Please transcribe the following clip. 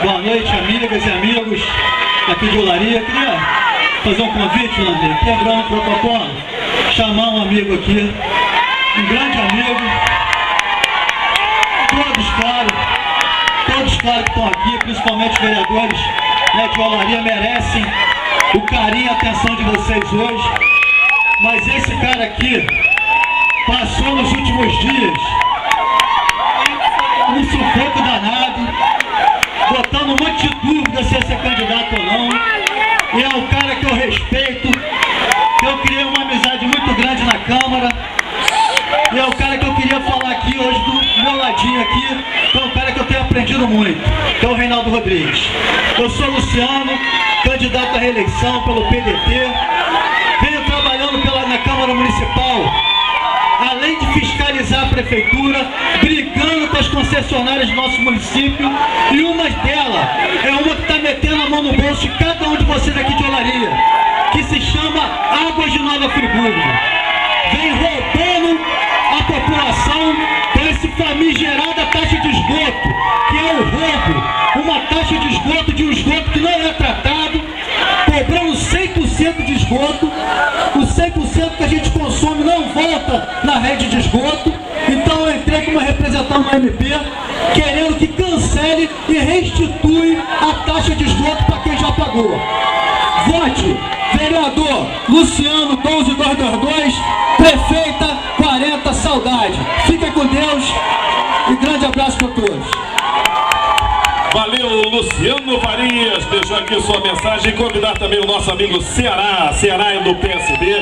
Boa noite, amigas e amigos aqui de Olaria. Queria fazer um convite, Landê, quebrando o protocolo, chamar um amigo aqui, um grande amigo. Todos, claro, que estão aqui, principalmente os vereadores, né, de Olaria, merecem o carinho e a atenção de vocês hoje. Mas esse cara aqui passou nos últimos dias um sufoco danado, botando um monte de dúvida se ia ser candidato ou não. E é um cara que eu respeito, que eu criei uma amizade muito grande na Câmara. E é o cara que eu queria falar aqui hoje do meu ladinho aqui, que é um cara que eu tenho aprendido muito, que é o Reinaldo Rodrigues. Eu sou Luciano, candidato à reeleição pelo PDT, venho trabalhando na Câmara Municipal, além de fiscalizar a Prefeitura, brigando com as concessionárias do nosso município, e uma delas é uma que está metendo a mão no bolso de cada um de vocês aqui de Olaria, que se chama Águas de Nova Friburgo. Vem roubando a população com esse famigerada taxa de esgoto, que é o roubo, uma taxa de esgoto de um esgoto que não é tratado, cobrando 100% de esgoto, o 100% que a gente consome não volta na rede de esgoto. Então eu entrei como representante do MP, querendo que cancele e restitui a taxa de esgoto para quem já pagou. Vote, vereador Luciano 12222, prefeita 40 Saudade. Fiquem com Deus e grande abraço para todos. Valeu, Luciano Farias, deixou aqui sua mensagem e convidar também o nosso amigo Ceará é do PSB.